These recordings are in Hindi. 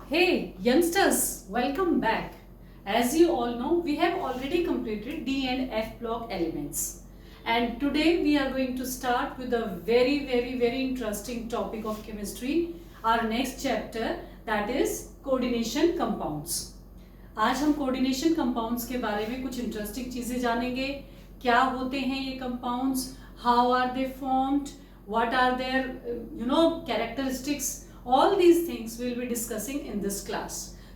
Hey youngsters, welcome back. As you all know, we have already completed D and F block elements. And today we are going to start with a very interesting topic of chemistry, our next chapter, that is coordination compounds. आज हम कोऑर्डिनेशन कंपाउंड्स के बारे में कुछ इंटरेस्टिंग चीजें जानेंगे. क्या होते हैं ये compounds, how are they formed, what are their characteristics. All these things will be discussing in this class.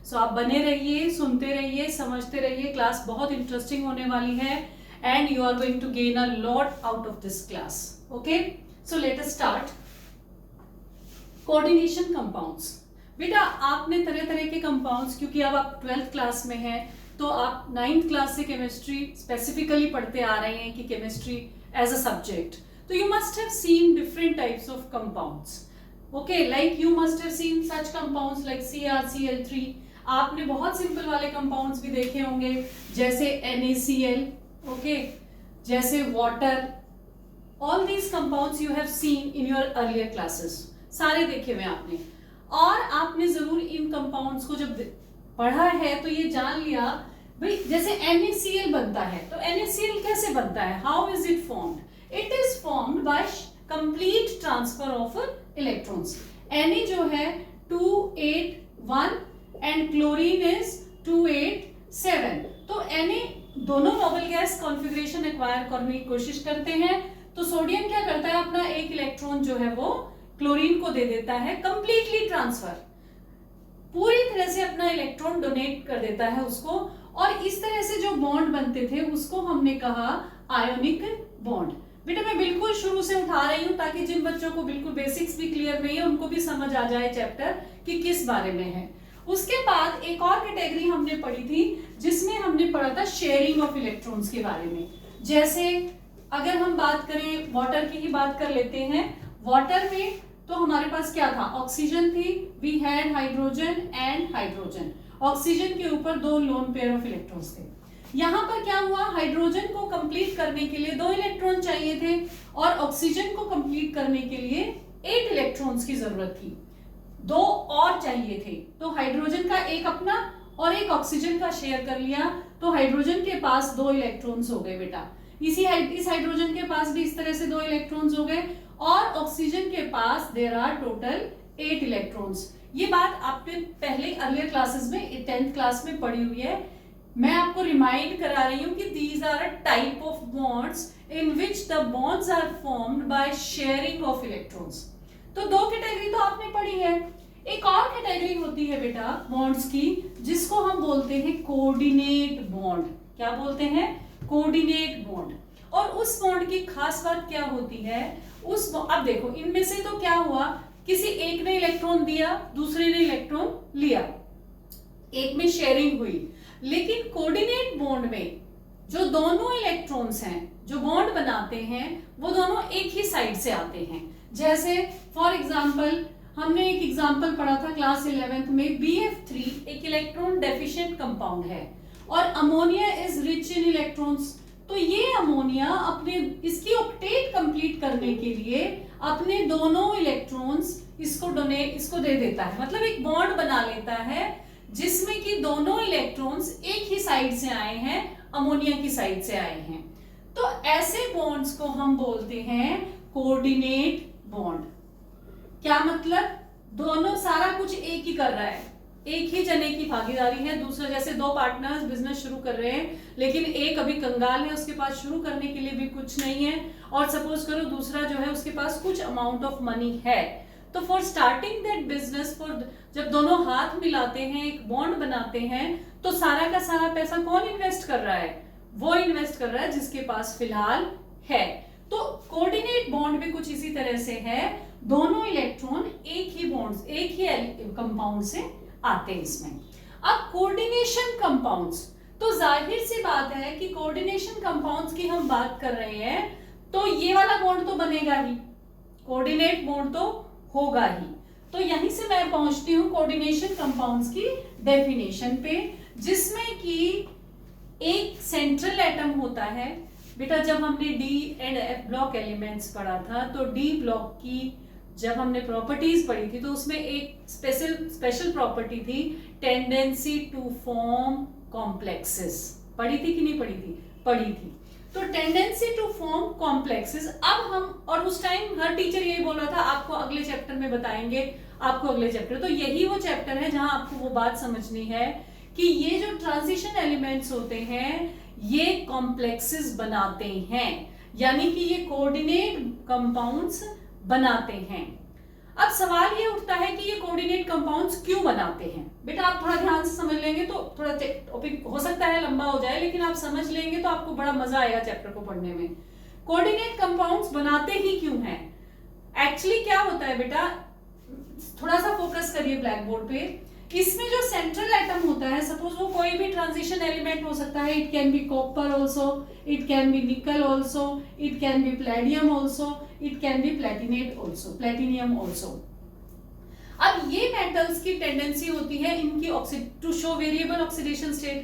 So आप बने रहिए, सुनते रहिए, समझते रहिए. क्लास बहुत इंटरेस्टिंग होने वाली है and you are going to gain a lot out of this class. Okay, so let us start. Coordination compounds. बेटा आपने तरह तरह के कंपाउंड्स, क्योंकि अब आप 12th क्लास में हैं तो आप 9th क्लास से केमिस्ट्री स्पेसिफिकली पढ़ते आ रहे हैं कि केमिस्ट्री एज अ सब्जेक्ट. तो you must have seen different types of compounds. Okay, like you must have seen such compounds like CrCl3. आपने बहुत सिंपल वाले कंपाउंड्स भी देखे होंगे जैसे NaCl. ओके, जैसे water. All these compounds you have seen in your earlier classes. सारे देखे हुए आपने. और आपने जरूर इन कंपाउंड्स को जब पढ़ा है तो ये जान लिया भाई जैसे NaCl बनता है तो NaCl कैसे बनता है, how is it formed. It is formed by complete transfer of electrons. Na जो है 281 एंड क्लोरीन इज 287. तो Na दोनों नोबल गैस कॉन्फ़िगरेशन एक्वायर करने की कोशिश करते हैं. तो सोडियम क्या करता है, अपना एक इलेक्ट्रॉन जो है वो क्लोरीन को दे देता है, कंप्लीटली ट्रांसफर, पूरी तरह से अपना इलेक्ट्रॉन डोनेट कर देता है उसको. और इस तरह से जो बॉन्ड बनते थे उसको हमने कहा आयोनिक बॉन्ड. बेटा मैं बिल्कुल शुरू से उठा रही हूं ताकि जिन बच्चों को बिल्कुल बेसिक्स भी क्लियर नहीं है उनको भी समझ आ जाए चैप्टर कि किस बारे में है. उसके बाद एक और कैटेगरी हमने पढ़ी थी जिसमें हमने पढ़ा था शेयरिंग ऑफ इलेक्ट्रॉन्स के बारे में. जैसे अगर हम बात करें वाटर की ही बात कर लेते हैं. वाटर में तो हमारे पास क्या था, ऑक्सीजन थी, we had hydrogen and hydrogen. Oxygen के ऊपर 2 लोन पेयर ऑफ इलेक्ट्रॉन्स थे. यहां पर क्या हुआ, हाइड्रोजन को कंप्लीट करने के लिए 2 इलेक्ट्रॉन चाहिए थे और ऑक्सीजन को कंप्लीट करने के लिए 8 इलेक्ट्रॉन्स की जरूरत थी. 2 और चाहिए थे तो हाइड्रोजन का एक अपना और एक ऑक्सीजन का शेयर कर लिया. तो हाइड्रोजन के पास 2 इलेक्ट्रॉन्स हो गए बेटा. इस हाइड्रोजन के पास भी इस तरह से 2 इलेक्ट्रॉन्स हो गए और ऑक्सीजन के पास देयर आर टोटल 8 इलेक्ट्रॉन्स. ये बात आपने पहले अर्लियर क्लासेस में 10th क्लास में पढ़ी हुई है. मैं आपको रिमाइंड करा रही हूं कि these are a type of bonds in which the bonds are formed by sharing of electrons. तो 2 कैटेगरी तो आपने पढ़ी है. एक और कैटेगरी होती है बेटा बॉन्ड्स की जिसको हम बोलते हैं कोऑर्डिनेट बॉन्ड. क्या बोलते हैं, कोऑर्डिनेट बॉन्ड. और उस बॉन्ड की खास बात क्या होती है, अब देखो इनमें से तो क्या हुआ, किसी एक ने इलेक्ट्रॉन दिया, दूसरे ने इलेक्ट्रॉन लिया, एक में शेयरिंग हुई. लेकिन कोऑर्डिनेट बॉन्ड में जो दोनों इलेक्ट्रॉन्स हैं जो बॉन्ड बनाते हैं वो दोनों एक ही साइड से आते हैं. जैसे फॉर एग्जांपल हमने एक एग्जांपल पढ़ा था क्लास 11th में, BF3 एक इलेक्ट्रॉन डेफिशिएंट कंपाउंड है और ammonia is rich in electrons. तो ये अमोनिया अपने इसकी ऑक्टेट कंप्लीट करने के लिए अपने दोनों इलेक्ट्रॉन्स इसको दे देता है. मतलब एक बॉन्ड बना लेता है जिसमें कि दोनों इलेक्ट्रॉन्स एक ही साइड से आए हैं, अमोनिया की साइड से आए हैं. तो ऐसे बॉन्ड्स को हम बोलते हैं कोऑर्डिनेट बॉन्ड. क्या मतलब, दोनों सारा कुछ एक ही कर रहा है, एक ही जने की भागीदारी है. दूसरा जैसे 2 पार्टनर्स बिजनेस शुरू कर रहे हैं लेकिन एक अभी कंगाल है, उसके पास शुरू करने के लिए भी कुछ नहीं है और सपोज करो दूसरा जो है उसके पास कुछ अमाउंट ऑफ मनी है. तो फॉर स्टार्टिंग दैट बिजनेस, जब दोनों हाथ मिलाते हैं, एक बॉन्ड बनाते हैं, तो सारा का सारा पैसा कौन इन्वेस्ट कर रहा है, वो इन्वेस्ट कर रहा है जिसके पास फिलहाल है. तो कोऑर्डिनेट बॉन्ड भी कुछ इसी तरह से है, दोनों इलेक्ट्रॉन एक ही कंपाउंड से आते हैं इसमें. अब कोऑर्डिनेशन कंपाउंड्स, तो जाहिर सी बात है कि कोऑर्डिनेशन कंपाउंड्स की हम बात कर रहे हैं तो ये वाला बॉन्ड तो बनेगा ही, कोऑर्डिनेट बॉन्ड तो होगा ही. तो यहीं से मैं पहुंचती हूं कोऑर्डिनेशन कंपाउंड्स की डेफिनेशन पे, जिसमें कि एक सेंट्रल एटम होता है. बेटा जब हमने D and F block elements पढ़ा था तो डी ब्लॉक की जब हमने प्रॉपर्टीज पढ़ी थी तो उसमें एक स्पेशल प्रॉपर्टी थी, टेंडेंसी टू फॉर्म कॉम्प्लेक्सेस। पढ़ी थी कि नहीं पढ़ी थी? पढ़ी थी। तो टेंडेंसी टू फॉर्म कॉम्प्लेक्सेस, अब हम, और उस टाइम हर टीचर यही बोल रहा था आपको अगले चैप्टर में बताएंगे, आपको अगले चैप्टर, तो यही वो चैप्टर है जहां आपको वो बात समझनी है कि ये जो ट्रांजिशन एलिमेंट्स होते हैं ये कॉम्प्लेक्सेस बनाते हैं, यानी कि ये कोऑर्डिनेट कंपाउंड्स बनाते हैं। अब सवाल ये उठता है कि ये कोऑर्डिनेट कंपाउंड्स क्यों बनाते हैं? बेटा आप थोड़ा ध्यान से समझ लेंगे तो थोड़ा टॉपिक हो सकता है लंबा हो जाए, लेकिन आप समझ लेंगे तो आपको बड़ा मजा आएगा चैप्टर को पढ़ने में। कोऑर्डिनेट कंपाउंड्स बनाते ही क्यों हैं? एक्चुअली क्या होता है बेटा, थोड़ा सा फोकस करिए ब्लैक बोर्ड पे। इसमें जो सेंट्रल एटम होता है, सपोज वो कोई भी ट्रांजिशन एलिमेंट हो सकता है, it can be copper also, it can be nickel also, it can be palladium also, it can be platinate also, platinum also. अब ये मेटल्स की टेंडेंसी होती है इनकी to show variable oxidation state.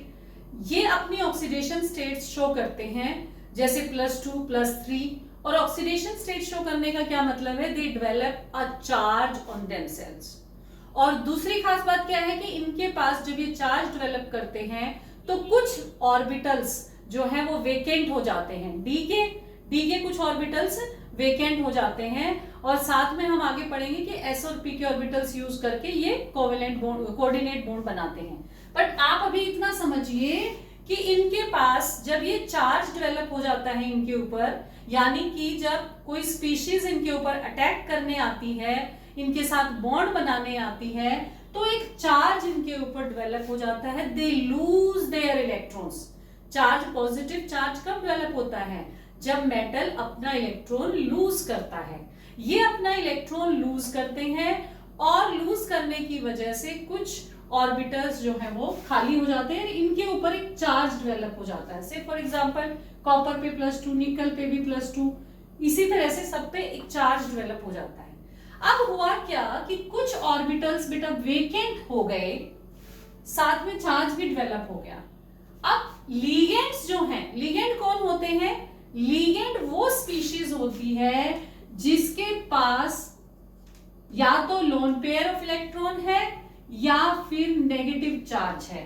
ये अपनी ऑक्सीडेशन स्टेट शो करते हैं, जैसे +2 +3, और ऑक्सीडेशन स्टेट शो करने का क्या मतलब है? They develop a charge on themselves. और दूसरी खास बात क्या है कि इनके पास जब ये चार्ज डेवलप करते हैं तो कुछ ऑर्बिटल्स जो है वो वेकेंट हो जाते हैं, डी के कुछ ऑर्बिटल्स वेकेंट हो जाते हैं, और साथ में हम आगे पढ़ेंगे कि s और p के ऑर्बिटल्स यूज करके ये कोवेलेंट बॉन्ड, कोऑर्डिनेट बॉन्ड बनाते हैं। बट आप अभी इतना समझिए कि इनके पास जब ये चार्ज डेवलप हो जाता है इनके ऊपर, यानी कि जब कोई स्पीशीज इनके ऊपर अटैक करने आती है, इनके साथ बॉन्ड बनाने आती है, तो एक चार्ज इनके ऊपर डेवलप हो जाता है, they lose their electrons. Charge, positive charge कब डेवलप होता है? जब मेटल अपना इलेक्ट्रॉन लूज करता है। ये अपना इलेक्ट्रॉन लूज करते हैं, और लूज करने की वजह से कुछ ऑर्बिटल्स जो है वो खाली हो जाते हैं, इनके ऊपर एक चार्ज डेवलप हो जाता है। से फॉर एग्जांपल कॉपर पे +2, निकल पे भी +2, इसी तरह से सब पे एक चार्ज डेवलप हो जाता है। अब हुआ क्या कि कुछ ऑर्बिटल्स बेटा वेकेंट हो गए, साथ में चार्ज भी डेवलप हो गया। अब लीगेंड्स जो हैं, लीगेंड कौन होते हैं? लीगेंड वो स्पीशीज होती है जिसके पास या तो लोन पेयर ऑफ इलेक्ट्रॉन है या फिर नेगेटिव चार्ज है।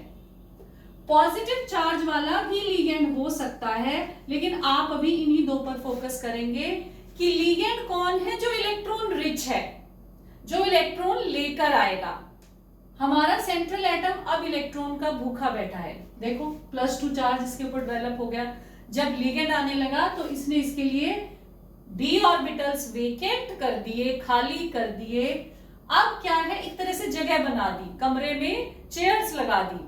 पॉजिटिव चार्ज वाला भी लीगेंड हो सकता है, लेकिन आप अभी इन्हीं दो पर फोकस करेंगे कि लीगेंड कौन है? जो इलेक्ट्रॉन रिच है, जो इलेक्ट्रॉन लेकर आएगा। हमारा सेंट्रल एटम अब इलेक्ट्रॉन का भूखा बैठा है, देखो +2 चार्ज इसके ऊपर डेवलप हो गया। जब लीगेंड आने लगा तो इसने इसके लिए डी ऑर्बिटल्स वेकेंट कर दिए, खाली कर दिए। अब क्या है, एक तरह से जगह बना दी, कमरे में चेयर्स लगा दी,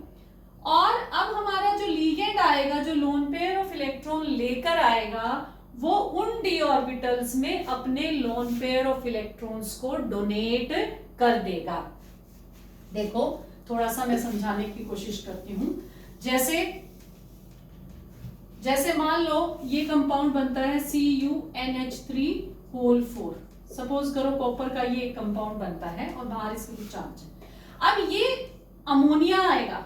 और अब हमारा जो लीगेंड आएगा, जो लोन पेयर ऑफ इलेक्ट्रॉन लेकर आएगा, वो उन डी ऑर्बिटल्स में अपने लोन पेयर ऑफ इलेक्ट्रॉन्स को डोनेट कर देगा। देखो थोड़ा सा मैं समझाने की कोशिश करती हूं। जैसे मान लो ये कंपाउंड बनता है CuNH3 सपोज करो कॉपर का ये कंपाउंड बनता है और बाहर इसके कुछ चार्ज है। अब ये अमोनिया आएगा,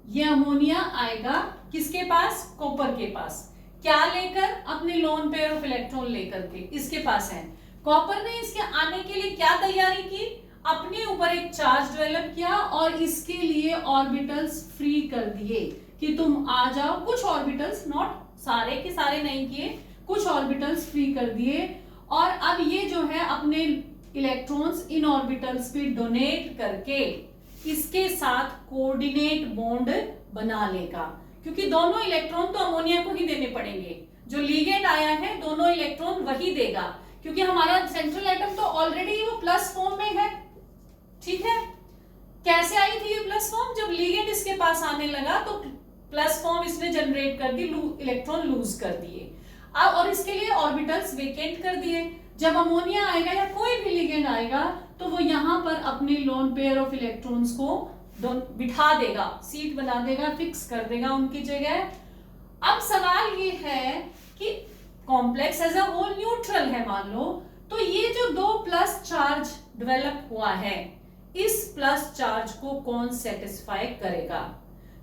ये अमोनिया आएगा किसके पास? कॉपर के पास। क्या लेकर? अपने लोन पेयर ऑफ इलेक्ट्रॉन लेकर के इसके पास है। कॉपर ने इसके आने के लिए क्या तैयारी की? अपने ऊपर एक चार्ज डेवलप किया और इसके लिए ऑर्बिटल्स फ्री कर दिए कि तुम आ जाओ। कुछ ऑर्बिटल्स, नॉट सारे के सारे नहीं किए, कुछ ऑर्बिटल्स फ्री कर दिए, और अब ये जो है अपने इलेक्ट्रॉन्स इन ऑर्बिटल्स पे डोनेट करके इसके साथ कोऑर्डिनेट बॉन्ड बना लेगा, क्योंकि दोनों इलेक्ट्रॉन तो अमोनिया को ही देने पड़ेंगे। जो लीगेंड आया है दोनों इलेक्ट्रॉन वही देगा, क्योंकि हमारा सेंट्रल एटम तो ऑलरेडी वो प्लस फॉर्म में है। ठीक है, कैसे आई थी ये प्लस फॉर्म? जब लीगेंड इसके पास आने लगा तो प्लस फॉर्म इसने जनरेट कर दी, इलेक्ट्रॉन लूज कर दिए, और इसके लिए ऑर्बिटल्स वेकेंट कर दिए। जब अमोनिया आएगा या कोई भी लिगेंड आएगा तो वो यहां पर अपने लोन पेयर ऑफ इलेक्ट्रॉन्स को बिठा देगा, सीट बना देगा, फिक्स कर देगा उनकी जगह। अब सवाल ये है कि complex as a whole neutral है मान लो, तो ये जो 2 प्लस चार्ज डेवलप हुआ है, इस प्लस चार्ज को कौन सेटिस्फाई करेगा?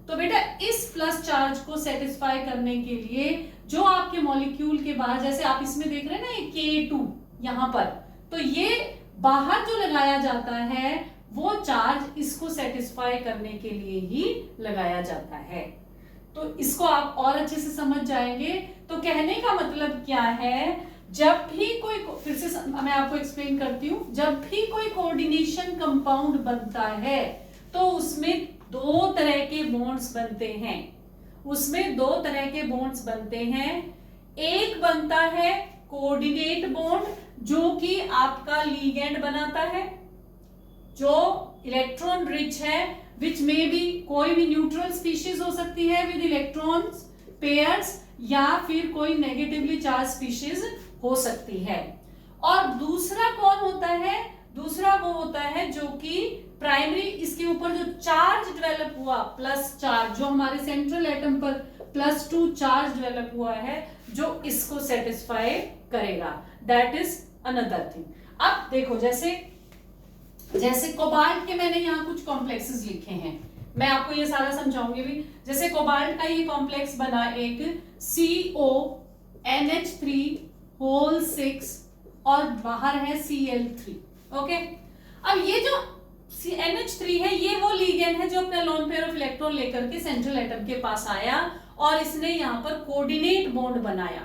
तो बेटा इस प्लस चार्ज को सेटिस्फाई करने के लिए जो आपके मॉलिक्यूल के बाहर, जैसे आप इसमें देख रहे हैं ना ये K2 यहां पर, तो ये बाहर जो लगाया जाता है वो चार्ज इसको सेटिस्फाई करने के लिए ही लगाया जाता है। तो इसको आप और अच्छे से समझ जाएंगे। तो कहने का मतलब क्या है, जब भी कोई, फिर से मैं आपको एक्सप्लेन करती हूं, जब भी कोई कोऑर्डिनेशन कंपाउंड बनता है तो उसमें दो तरह के बॉन्ड्स बनते हैं। उसमें दो तरह के बॉन्ड्स बनते हैं। एक बनता है कोऑर्डिनेट बॉन्ड जो कि आपका लिगेंड बनाता है, जो इलेक्ट्रॉन रिच है, विच में भी कोई भी न्यूट्रल स्पीशीज हो सकती है विद इलेक्ट्रॉन्स पेयर्स, या फिर कोई नेगेटिवली चार्ज स्पीशीज हो सकती है। और दूसरा कौन होता है, दूसरा वो होता है जो कि प्राइमरी, इसके ऊपर जो चार्ज डेवलप हुआ, प्लस चार्ज, जो हमारे सेंट्रल एटम पर +2 चार्ज डेवलप हुआ है, जो इसको सेटिस्फाई करेगा। That is another thing. अब देखो, जैसे कोबाल्ट के मैंने यहाँ कुछ कॉम्प्लेक्सेस लिखे हैं, मैं आपको ये सारा समझाऊंगी भी। जैसे कोबाल्ट का ये कॉम्प्लेक्स बना एक CONH3 और बाहर है Cl3। ओके, अब ये जो NH3 है ये वो लिगेंड है जो अपना लोन पेयर ऑफ इलेक्ट्रॉन लेकर के सेंट्रल एटम के पास आया और इसने यहाँ पर कोऑर्डिनेट बॉन्ड बनाया।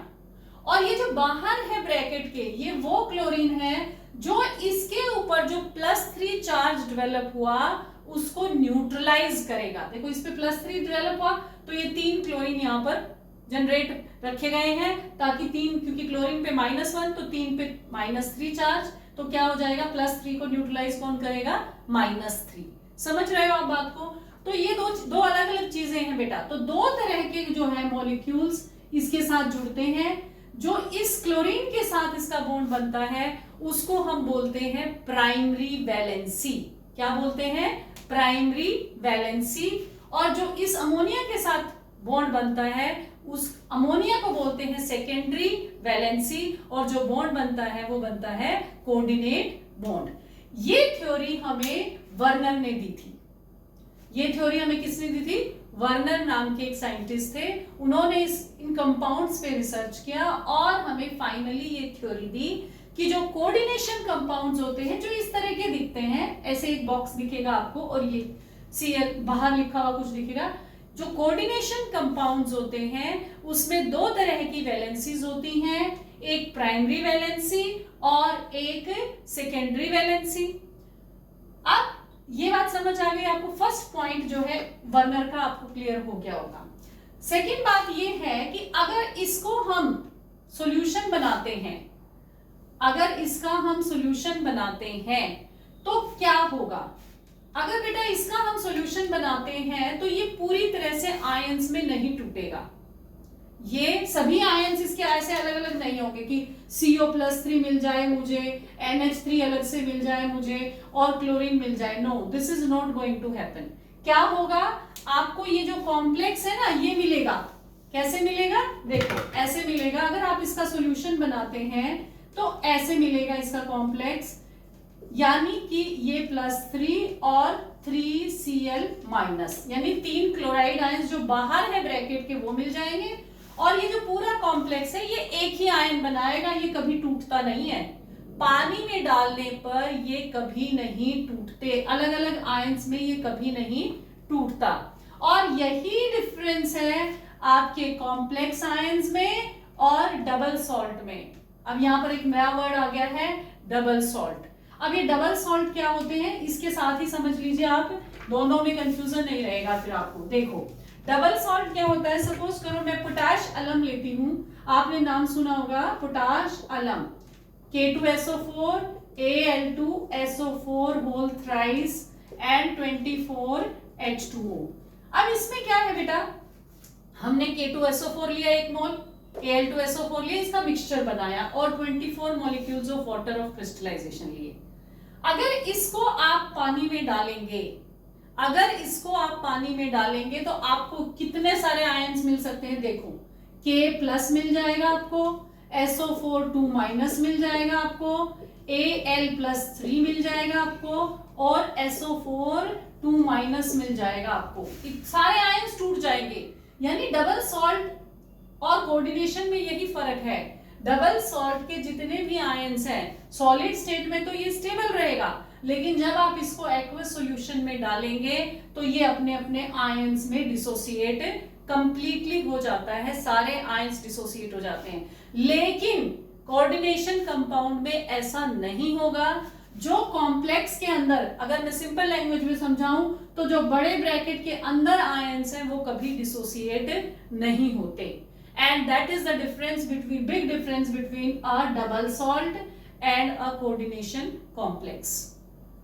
और ये जो बाहर है ब्रैकेट के, ये वो क्लोरीन है जो इसके ऊपर जो +3 चार्ज डेवलप हुआ उसको न्यूट्रलाइज करेगा। देखो, इस पे +3 डेवलप हुआ तो ये 3 क्लोरीन यहाँ पर जनरेट रखे गए हैं, ताकि 3, क्योंकि क्लोरीन पे -1 तो 3 पे -3 चार्ज, तो क्या हो जाएगा, +3 को न्यूट्रलाइज कौन करेगा, -3। समझ रहे हो आप बात को? तो ये दो अलग अलग चीजें हैं बेटा। तो दो तरह के जो है मॉलिक्यूल्स इसके साथ जुड़ते हैं। जो इस क्लोरीन के साथ इसका बॉन्ड बनता है उसको हम बोलते हैं प्राइमरी वैलेंसी। क्या बोलते हैं, प्राइमरी वैलेंसी। और जो इस अमोनिया के साथ बॉन्ड बनता है उस अमोनिया को बोलते हैं सेकेंडरी वैलेंसी। और जो बॉन्ड बनता है वो बनता है कोऑर्डिनेट बॉन्ड। ये थ्योरी हमें वर्नर ने दी थी। ये थ्योरी हमें किसने दी थी, वर्नर नाम के एक साइंटिस्ट थे। उन्होंने इन कंपाउंड्स पे रिसर्च किया और हमें फाइनली ये थ्योरी दी कि जो कोऑर्डिनेशन कंपाउंड्स होते हैं, जो इस तरह के दिखते हैं, ऐसे एक बॉक्स दिखेगा आपको और ये Cl बाहर लिखा हुआ कुछ दिखेगा। जो कोऑर्डिनेशन कंपाउंड्स होते हैं उसमें दो तरह की वैलेंसीज होती हैं, एक प्राइमरी वैलेंसी और एक सेकेंडरी वैलेंसी। अब ये बात समझ आ गई आपको। फर्स्ट पॉइंट जो है वर्नर का आपको क्लियर हो गया होगा। सेकेंड बात ये है कि अगर इसको हम सॉल्यूशन बनाते हैं, अगर इसका हम सॉल्यूशन बनाते हैं तो क्या होगा। अगर बेटा इसका हम सॉल्यूशन बनाते हैं तो ये पूरी तरह से आयंस में नहीं टूटेगा। ये सभी आयंस इसके ऐसे अलग अलग नहीं होंगे कि CO+3 मिल जाए मुझे, NH3 अलग से मिल जाए मुझे और क्लोरीन मिल जाए। No, this is not going to happen. क्या होगा, आपको ये जो कॉम्प्लेक्स है ना ये मिलेगा। कैसे मिलेगा, देखो ऐसे मिलेगा। अगर आप इसका सॉल्यूशन बनाते हैं तो ऐसे मिलेगा इसका कॉम्प्लेक्स, यानी कि ये +3 और 3Cl-, यानी 3 क्लोराइड आयंस जो बाहर है ब्रैकेट के वो मिल जाएंगे। और ये जो पूरा कॉम्प्लेक्स है ये एक ही आयन बनाएगा, ये कभी टूटता नहीं है। पानी में डालने पर ये कभी नहीं टूटते, अलग अलग आयंस में ये कभी नहीं टूटता। और यही डिफरेंस है आपके कॉम्प्लेक्स आयंस में और डबल सॉल्ट में। अब यहाँ पर एक नया वर्ड आ गया है, डबल सॉल्ट। अब ये डबल सॉल्ट क्या होते हैं इसके साथ ही समझ लीजिए आप, दोनों में कंफ्यूजन नहीं रहेगा फिर आपको। देखो डबल सॉल्ट क्या होता है, सपोज करो मैं पोटाश अलम लेती हूं, आपने नाम सुना होगा पोटाश अलम, K2SO4 Al2SO4 whole thrice and 24H2O। अब इसमें क्या है बेटा, हमने K2SO4 लिया 1 मोल, Al2SO4 लिया, इसका मिक्सचर बनाया और 24 molecules of water of crystallisation लिए। अगर इसको आप पानी में डालेंगे, अगर इसको आप पानी में डालेंगे तो आपको कितने सारे आयंस मिल सकते हैं। देखो K+ मिल जाएगा आपको, SO4 2- मिल जाएगा आपको, Al+3 मिल जाएगा आपको और SO4 2- मिल जाएगा आपको। सारे आयंस टूट जाएंगे। यानी डबल सॉल्ट और कोऑर्डिनेशन में यही फर्क है। डबल सॉल्ट के जितने भी आयंस हैं सॉलिड स्टेट में तो ये स्टेबल रहेगा, लेकिन जब आप इसको एक्वस सॉल्यूशन में डालेंगे तो ये अपने अपने आयंस में डिसोसिएट कंप्लीटली हो जाता है, सारे आयंस डिसोसिएट हो जाते हैं। लेकिन कोऑर्डिनेशन कंपाउंड में ऐसा नहीं होगा। जो कॉम्प्लेक्स के अंदर, अगर मैं सिंपल लैंग्वेज में समझाऊं तो जो बड़े ब्रैकेट के अंदर आयंस हैं वो कभी डिसोसिएट नहीं होते। And that is the difference between, big difference between a double salt and a coordination complex.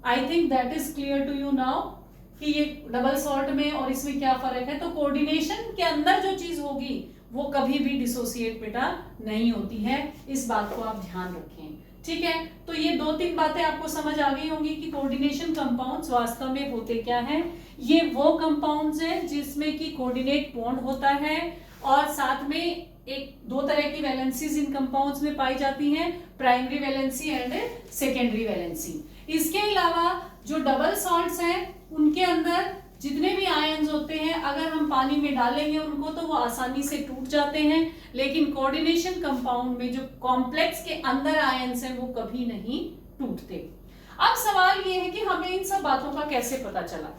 I think that is clear to you now कि ये डबल सॉल्ट में और इसमें क्या फर्क है। तो कोऑर्डिनेशन के अंदर जो चीज होगी वो कभी भी डिसोसिएट बेटा नहीं होती है, इस बात को आप ध्यान रखें। ठीक है, तो ये 2-3 बातें आपको समझ आ गई होंगी कि कोऑर्डिनेशन कंपाउंड्स वास्तव में होते क्या हैं। ये वो कंपाउंड्स हैं जिसमें कि कोऑर्डिनेट बॉन्ड होता है और साथ में एक 2 तरह की वैलेंसीज इन कंपाउंड्स में पाई जाती हैं, primary valency and secondary valency. इसके अलावा जो डबल सॉल्ट्स हैं उनके अंदर जितने भी आयंस होते हैं अगर हम पानी में डालेंगे उनको तो वो आसानी से टूट जाते हैं, लेकिन कोऑर्डिनेशन कंपाउंड में जो कॉम्प्लेक्स के अंदर आयंस हैं वो कभी नहीं टूटते। अब सवाल ये है कि हमें इन सब बातों का कैसे पता चला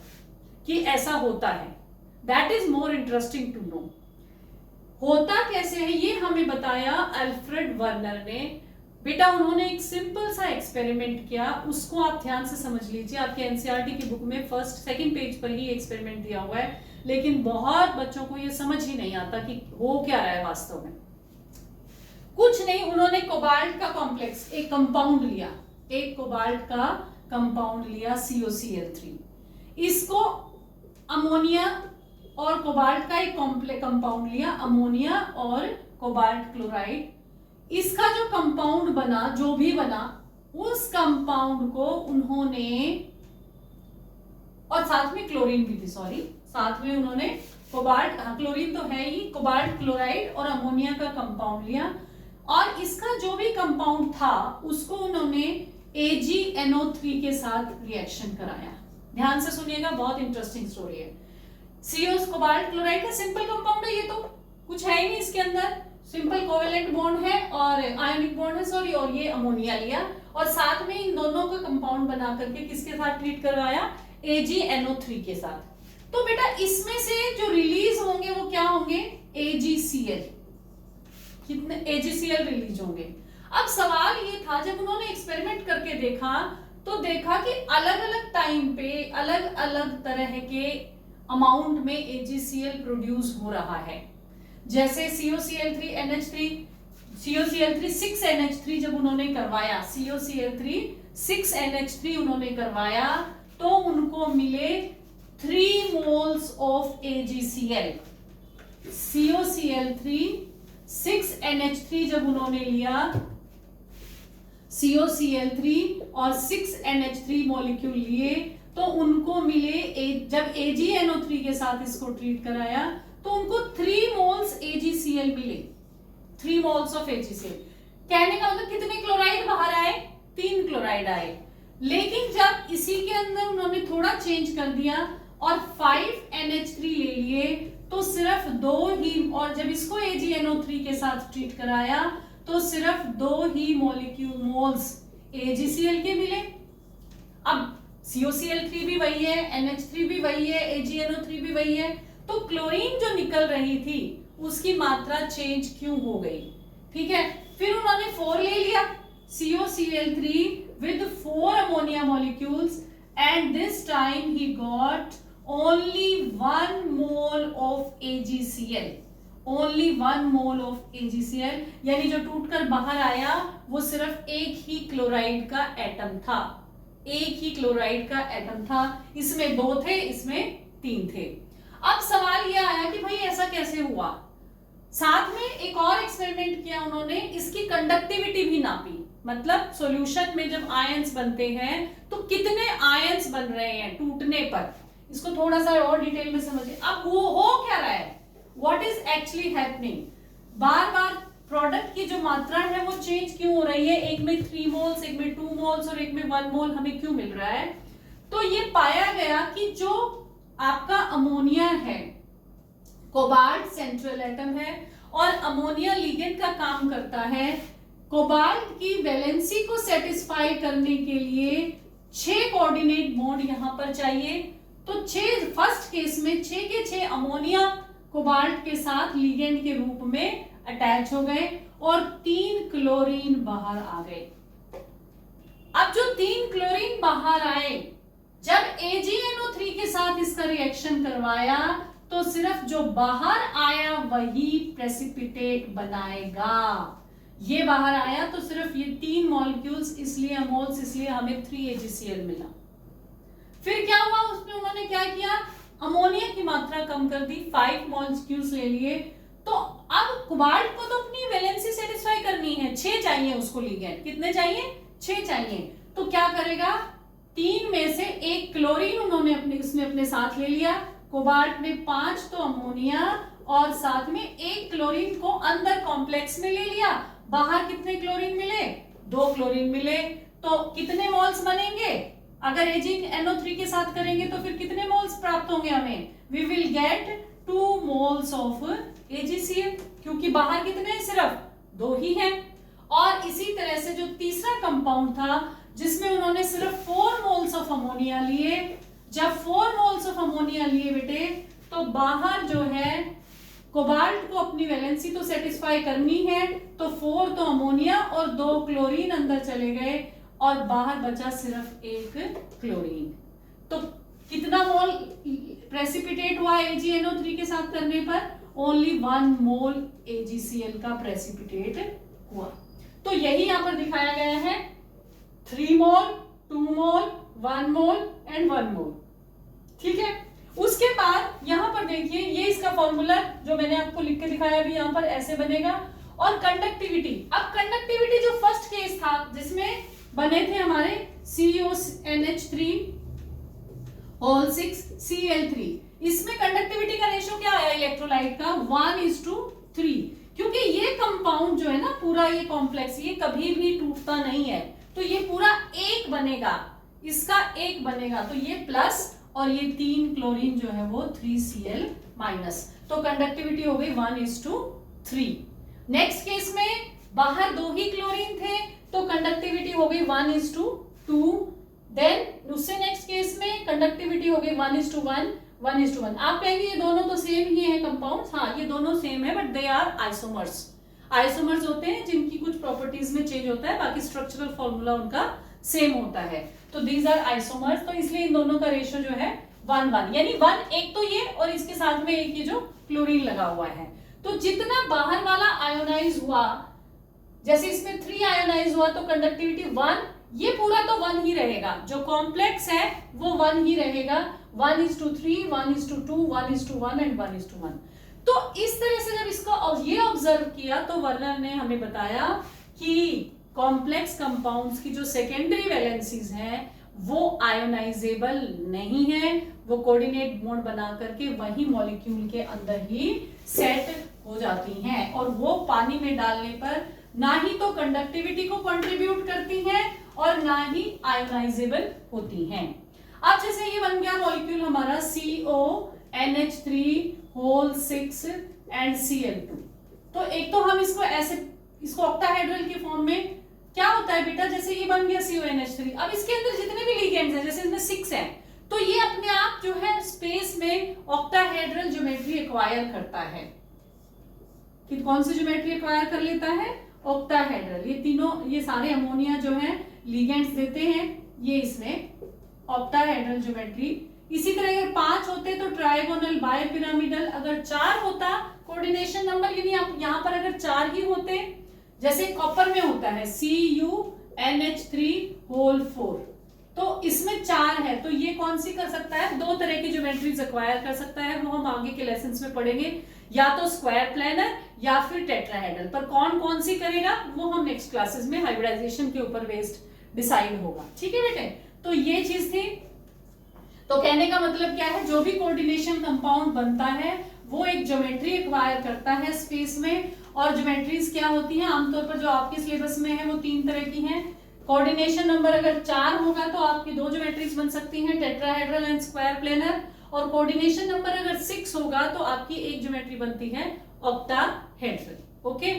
कि ऐसा होता है। That is more interesting to know. होता कैसे है ये हमें बताया अल्फ्रेड वर्नर ने। बेटा उन्होंने एक सिंपल सा एक्सपेरिमेंट किया, उसको आप ध्यान से समझ लीजिए। आपके एनसीईआरटी की बुक में फर्स्ट सेकंड पेज पर ही एक्सपेरिमेंट दिया हुआ है, लेकिन बहुत बच्चों को ये समझ ही नहीं आता कि हो क्या रहा है वास्तव में। कुछ नहीं, उन्होंने कोबाल्ट का कॉम्प्लेक्स एक कंपाउंड लिया, एक कोबाल्ट का कंपाउंड लिया COCl3, इसको अमोनिया और कोबाल्ट का एक कंपाउंड लिया, अमोनिया और कोबाल्ट क्लोराइड। इसका जो कंपाउंड बना, जो भी बना, उस कंपाउंड को उन्होंने, और साथ में क्लोरीन भी थी, सॉरी, साथ में उन्होंने कोबाल्ट, क्लोरीन तो है ही, कोबाल्ट क्लोराइड और अमोनिया का कंपाउंड लिया और इसका जो भी कंपाउंड था उसको उन्होंने AgNO3 के साथ रिएक्शन कराया। ध्यान से सुनिएगा, बहुत इंटरेस्टिंग स्टोरी है। CO कोबाल्ट क्लोराइड का सिंपल कंपाउंड है, ये तो कुछ है ही नहीं इसके अंदर, सिंपल कोवेलेंट बॉन्ड है और आयोनिक बॉन्ड है, सॉरी, और ये अमोनिया लिया और साथ में इन दोनों का कंपाउंड बना करके किसके साथ ट्रीट करवाया, AgNO3 के साथ। तो बेटा इसमें से जो रिलीज होंगे वो क्या होंगे, AgCl, कितने AgCl रिलीज होंगे। अब सवाल ये था, जब उन्होंने एक्सपेरिमेंट करके देखा तो देखा कि अलग अलग टाइम पे अलग अलग तरह के अमाउंट में AgCl प्रोड्यूस हो रहा है। जैसे COCl3NH3, COCl3 6NH3 जब उन्होंने करवाया, COCl3 6NH3 उन्होंने करवाया तो उनको मिले 3 moles of AgCl। COCl3 6NH3 जब उन्होंने लिया, COCl3 और 6NH3 मॉलिक्यूल लिए तो उनको मिले, जब AgNO3 के साथ इसको ट्रीट कराया तो उनको 3 मोल्स AgCl मिले, 3 मोल्स ऑफ AgCl। कहने का मतलब कितने क्लोराइड बाहर आए, 3 क्लोराइड आए। लेकिन जब इसी के अंदर उन्होंने थोड़ा चेंज कर दिया और 5NH3 ले लिए तो सिर्फ 2 ही, और जब इसको AgNO3 के साथ ट्रीट कराया तो सिर्फ 2 ही मॉलिक्यूल मोल्स AgCl के मिले। अब COCl3 भी वही है, NH3 भी वही है, AgNO3 भी वही है, तो क्लोरीन जो निकल रही थी उसकी मात्रा चेंज क्यों हो गई। ठीक है, फिर उन्होंने 4 ले लिया, COCl3 with 4 ammonia molecules and this time he got only 1 mole of AgCl, only 1 mole of AgCl, यानी जो टूटकर बाहर आया वो सिर्फ एक ही क्लोराइड का एटम था, एक ही क्लोराइड का एटम था। इसमें 2 थे, इसमें 3 थे। अब सवाल यह आया कि भाई ऐसा कैसे हुआ। साथ में एक और एक्सपेरिमेंट किया उन्होंने, इसकी कंडक्टिविटी भी नापी, मतलब सॉल्यूशन में जब आयंस बनते हैं तो कितने आयंस बन रहे हैं टूटने पर। इसको थोड़ा सा और डिटेल में समझिए। अब वो हो क्या रहा है, what is actually happening, bar bar product की जो मात्रा है वो चेंज क्यों हो रही है, एक में 3 मोल्स, एक में 2 मोल्स और एक में 1 मोल हमें क्यों मिल रहा है। तो ये पाया गया कि जो आपका अमोनिया है, कोबाल्ट सेंट्रल एटम है और अमोनिया लिगेंड का काम करता है कोबाल्ट की वैलेंसी को सेटिस्फाई करने के लिए 6 कोऑर्डिनेट बॉन्ड यहां पर चाहिए। तो 6 फर्स्ट केस में 6 के 6 अमोनिया कोबाल्ट के साथ लिगेंड के रूप में अटैच हो गए और 3 क्लोरीन बाहर आ गए। अब जो 3 क्लोरीन बाहर आए, जब AgNO3 के साथ इसका रिएक्शन करवाया तो सिर्फ जो बाहर आया वही प्रेसिपिटेट बनाएगा। ये बाहर आया तो सिर्फ ये 3 मॉलिक्यूल्स, इसलिए मोल्स, इसलिए हमें 3 AgCl मिला। फिर क्या हुआ, उसमें उन्होंने क्या किया, अमोनिया की मात्रा कम कर दी, 5 मॉलिक्यूल्स ले लिए। तो अब कोबाल्ट को तो अपनी वैलेंसी सेटिस्फाई करनी है, 6 चाहिए उसको लिगेंड। कितने चाहिए? 6 चाहिए। तो क्या करेगा, 3 में से 1 क्लोरीन उन्होंने अपने साथ ले लिया। कोबाल्ट में 5 तो अमोनिया और साथ में 1 क्लोरीन को अंदर कॉम्प्लेक्स में ले लिया। बाहर कितने क्लोरीन मिले? 2 क्लोरीन मिले। तो कितने मोल्स बनेंगे? अगर AgNO3 के साथ करेंगे तो फिर कितने मोल्स प्राप्त होंगे हमें? We will get 2 moles of AgCl, क्योंकि बाहर कितने हैं? सिर्फ 2 ही हैं। और इसी तरह से जो तीसरा कंपाउंड था जिसमें उन्होंने सिर्फ 4 मोल्स ऑफ अमोनिया लिए, जब 4 मोल्स ऑफ अमोनिया लिए बेटे, तो बाहर जो है कोबाल्ट को अपनी वैलेंसी तो सेटिस्फाई करनी है, तो 4 तो अमोनिया और 2 क्लोरीन अंदर चले गए और बाहर बचा सिर्फ 1 क्लोरीन। तो कितना मोल प्रेसिपिटेट हुआ AgNO3 के साथ करने पर? ओनली 1 मोल AgCl का प्रेसिपिटेट हुआ। तो यही यहां पर दिखाया गया है, 3 मोल, 2 मोल, 1 मोल एंड 1 मोल। ठीक है। उसके बाद यहां पर देखिए, ये इसका फॉर्मूला जो मैंने आपको लिख के दिखाया अभी यहां पर ऐसे बनेगा। और कंडक्टिविटी, अब कंडक्टिविटी जो फर्स्ट केस था जिसमें बने थे हमारे CONH3 होल 6 Cl3, इसमें कंडक्टिविटी का रेशियो क्या आया इलेक्ट्रोलाइट का? 1:3, क्योंकि ये कंपाउंड जो है ना पूरा ये कॉम्प्लेक्स, ये कभी भी टूटता नहीं है, तो ये पूरा 1 बनेगा, इसका 1 बनेगा, तो ये प्लस और ये 3 क्लोरीन जो है वो 3Cl माइनस, तो कंडक्टिविटी हो गई 1:3। नेक्स्ट केस में बाहर 2 ही क्लोरीन थे तो कंडक्टिविटी हो गई 1:2। देन उससे नेक्स्ट केस में कंडक्टिविटी हो गई 1:1, 1:1। आप कहेंगे ये दोनों तो सेम ही है कंपाउंड्स, हाँ ये दोनों सेम है, but they are isomers. Isomers होते हैं जिनकी कुछ प्रॉपर्टीज में चेंज होता है, बाकी स्ट्रक्चरल फॉर्मूला उनका सेम होता है। तो दीज आर आइसोमर्स, तो इसलिए इन दोनों का रेशियो जो है 1:1, यानी 1 एक तो ये और इसके साथ में एक ये जो क्लोरीन लगा हुआ है। तो जितना बाहर वाला आयोनाइज हुआ, जैसे इसमें 3 आयोनाइज हुआ तो कंडक्टिविटी 1, ये पूरा तो 1 ही रहेगा, जो कॉम्प्लेक्स है वो 1 ही रहेगा, 1:3, 1:2, 1:1 एंड 1:1। तो इस तरह से जब इसको ये ऑब्जर्व किया तो वर्नर ने हमें बताया कि कॉम्प्लेक्स कंपाउंड्स की जो सेकेंडरी वैलेंसीज हैं वो आयोनाइजेबल नहीं है, वो कोऑर्डिनेट बॉन्ड बना करके वही मॉलिक्यूल के अंदर ही सेट हो जाती हैं, और वो पानी में डालने पर ना ही तो कंडक्टिविटी को कंट्रीब्यूट करती हैं और ना ही आयोनाइजेबल होती हैं। अब जैसे ये बन गया मॉलिक्यूल हमारा CONH3 होल 6 एंड Cl2, तो एक तो हम इसको ऐसे, इसको ऑक्टाहेड्रल के फॉर्म में क्या होता है बेटा, जैसे ये बन गया CONH3, अब इसके अंदर जितने भी लिगेंड्स हैं, जैसे इसमें 6 है, तो ये अपने आप जो है स्पेस में ऑक्टाहेड्रल ज्योमेट्री एक्वायर करता है। कि कौन सी ज्योमेट्री एक्वायर कर लेता है? ऑक्टाहेड्रल। ये तीनों, ये सारे अमोनिया जो है लिगेंड्स देते हैं, ये इसमें ऑक्टाहेड्रल ज्योमेट्री। इसी तरह अगर 5 होते तो ट्राइगोनल, बायपिरामिडल, अगर 4 होता कोऑर्डिनेशन नंबर, यानी आप यहाँ पर अगर 4 ही होते, जैसे कॉपर में होता है CuNH3 होल 4, तो इसमें 4 है, तो ये कौन सी कर सकता है? 2 तरह की ज्योमेट्रीज एक्वायर कर सकता है, वो हम आगे के लेसन्स में पढ़ेंगे, या तो स्क्वायर प्लेनर या फिर टेट्राहेड्रल, पर कौन कौन सी करेगा वो हम नेक्स्ट क्लासेस में हाइब्रिडाइजेशन के ऊपर बेस्ड डिसाइड होगा। ठीक है बेटे, तो ये चीज थी। तो कहने का मतलब क्या है, जो भी कोऑर्डिनेशन कंपाउंड बनता है वो एक ज्योमेट्री एक्वायर करता है स्पेस में, और ज्योमेट्रीज क्या होती हैं आमतौर पर जो आपके सिलेबस में है वो 3 तरह की हैं। कोऑर्डिनेशन नंबर अगर 4 होगा तो आपकी 2 ज्योमेट्रीज बन सकती हैं, टेट्राहेड्रल एंड स्क्वायर प्लेनर, और कोऑर्डिनेशन नंबर अगर 6 होगा तो आपकी एक ज्योमेट्री बनती है ऑक्टाहेड्रल। ओके,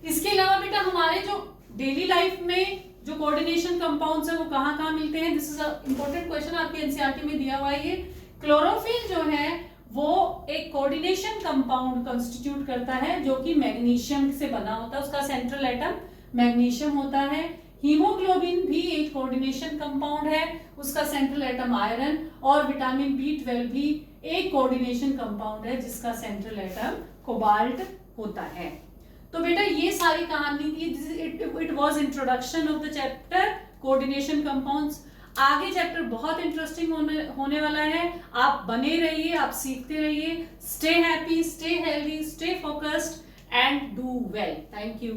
इसके अलावा बेटा हमारे जो डेली लाइफ में जो कोऑर्डिनेशन कंपाउंड्स है वो कहाँ कहाँ मिलते हैं? This is a important question, आपके एनसीईआरटी में दिया हुआ है ये। क्लोरोफिल जो है वो एक कोऑर्डिनेशन कंपाउंड कंस्टिट्यूट करता है जो कि मैग्नीशियम से बना होता है, उसका सेंट्रल एटम मैग्नीशियम होता है। हीमोग्लोबिन भी एक कोऑर्डिनेशन कंपाउंड है, उसका सेंट्रल एटम आयरन। और विटामिन B12 भी एक कोऑर्डिनेशन कंपाउंड है जिसका सेंट्रल एटम कोबाल्ट होता है। तो बेटा ये सारी कहानी थी, it was introduction of the chapter coordination compounds. आगे चैप्टर बहुत इंटरेस्टिंग होने वाला है, आप बने रहिए, आप सीखते रहिए। Stay happy, stay healthy, stay focused and do well. Thank you.